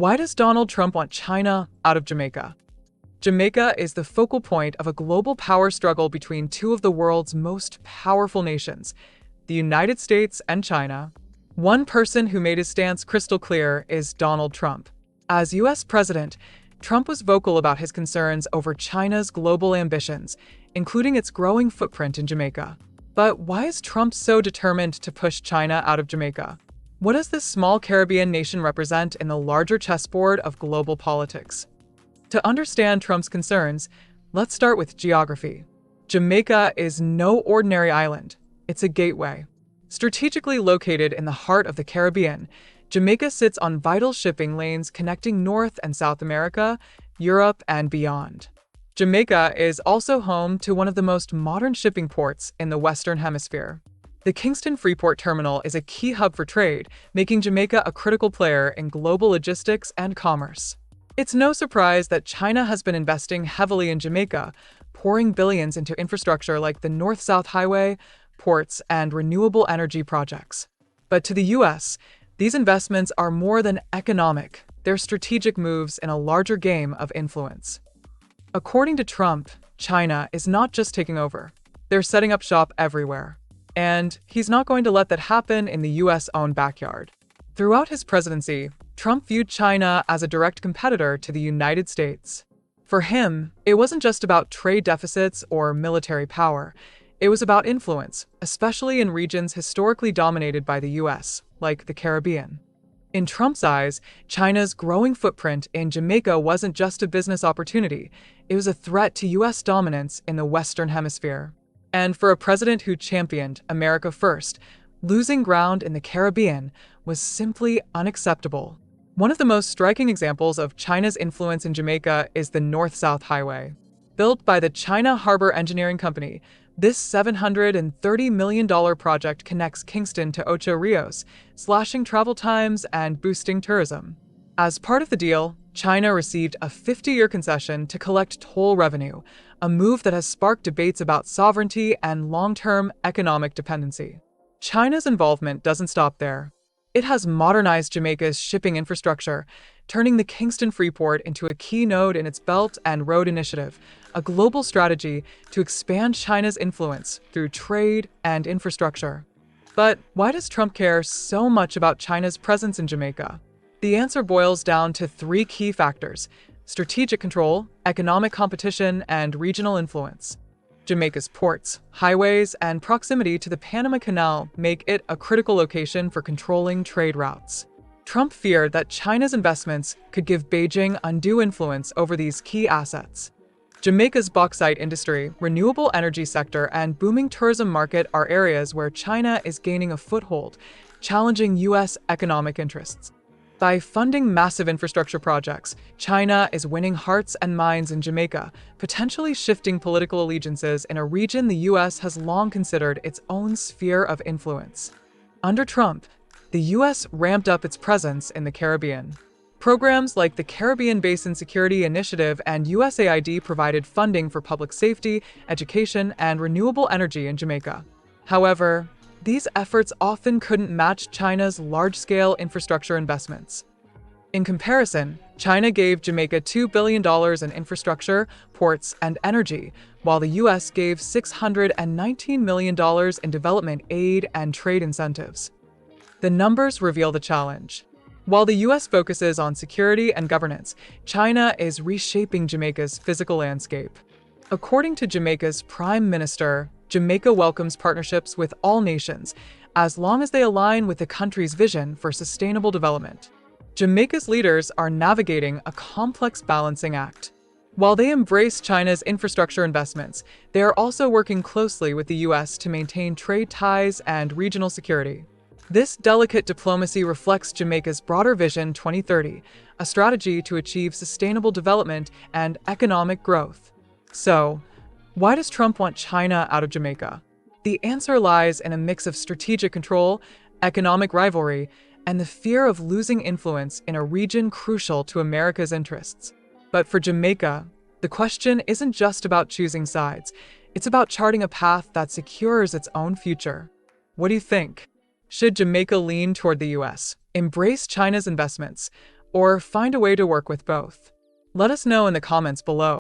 Why does Donald Trump want China out of Jamaica? Jamaica is the focal point of a global power struggle between two of the world's most powerful nations, the United States and China. One person who made his stance crystal clear is Donald Trump. As US president, Trump was vocal about his concerns over China's global ambitions, including its growing footprint in Jamaica. But why is Trump so determined to push China out of Jamaica? What does this small Caribbean nation represent in the larger chessboard of global politics? To understand Trump's concerns, let's start with geography. Jamaica is no ordinary island. It's a gateway. Strategically located in the heart of the Caribbean, Jamaica sits on vital shipping lanes connecting North and South America, Europe, and beyond. Jamaica is also home to one of the most modern shipping ports in the Western Hemisphere. The Kingston Freeport terminal is a key hub for trade, making Jamaica a critical player in global logistics and commerce. It's no surprise that China has been investing heavily in Jamaica, pouring billions into infrastructure like the North-South Highway, ports, and renewable energy projects. But to the US, these investments are more than economic. They're strategic moves in a larger game of influence. According to Trump, China is not just taking over. They're setting up shop everywhere. And he's not going to let that happen in the US' own backyard. Throughout his presidency, Trump viewed China as a direct competitor to the United States. For him, it wasn't just about trade deficits or military power. It was about influence, especially in regions historically dominated by the US, like the Caribbean. In Trump's eyes, China's growing footprint in Jamaica wasn't just a business opportunity, it was a threat to US dominance in the Western Hemisphere. And for a president who championed America first, losing ground in the Caribbean was simply unacceptable. One of the most striking examples of China's influence in Jamaica is the North-South Highway. Built by the China Harbor Engineering Company, this $730 million project connects Kingston to Ocho Rios, slashing travel times and boosting tourism. As part of the deal, China received a 50-year concession to collect toll revenue, a move that has sparked debates about sovereignty and long-term economic dependency. China's involvement doesn't stop there. It has modernized Jamaica's shipping infrastructure, turning the Kingston Freeport into a key node in its Belt and Road Initiative, a global strategy to expand China's influence through trade and infrastructure. But why does Trump care so much about China's presence in Jamaica? The answer boils down to three key factors: strategic control, economic competition, and regional influence. Jamaica's ports, highways, and proximity to the Panama Canal make it a critical location for controlling trade routes. Trump feared that China's investments could give Beijing undue influence over these key assets. Jamaica's bauxite industry, renewable energy sector, and booming tourism market are areas where China is gaining a foothold, challenging US economic interests. By funding massive infrastructure projects, China is winning hearts and minds in Jamaica, potentially shifting political allegiances in a region the US has long considered its own sphere of influence. Under Trump, the US ramped up its presence in the Caribbean. Programs like the Caribbean Basin Security Initiative and USAID provided funding for public safety, education, and renewable energy in Jamaica. However, these efforts often couldn't match China's large-scale infrastructure investments. In comparison, China gave Jamaica $2 billion in infrastructure, ports, and energy, while the US gave $619 million in development aid and trade incentives. The numbers reveal the challenge. While the US focuses on security and governance, China is reshaping Jamaica's physical landscape. According to Jamaica's Prime Minister, Jamaica welcomes partnerships with all nations, as long as they align with the country's vision for sustainable development. Jamaica's leaders are navigating a complex balancing act. While they embrace China's infrastructure investments, they are also working closely with the US to maintain trade ties and regional security. This delicate diplomacy reflects Jamaica's broader Vision 2030, a strategy to achieve sustainable development and economic growth. So, why does Trump want China out of Jamaica? The answer lies in a mix of strategic control, economic rivalry, and the fear of losing influence in a region crucial to America's interests. But for Jamaica, the question isn't just about choosing sides. It's about charting a path that secures its own future. What do you think? Should Jamaica lean toward the US, embrace China's investments, or find a way to work with both? Let us know in the comments below.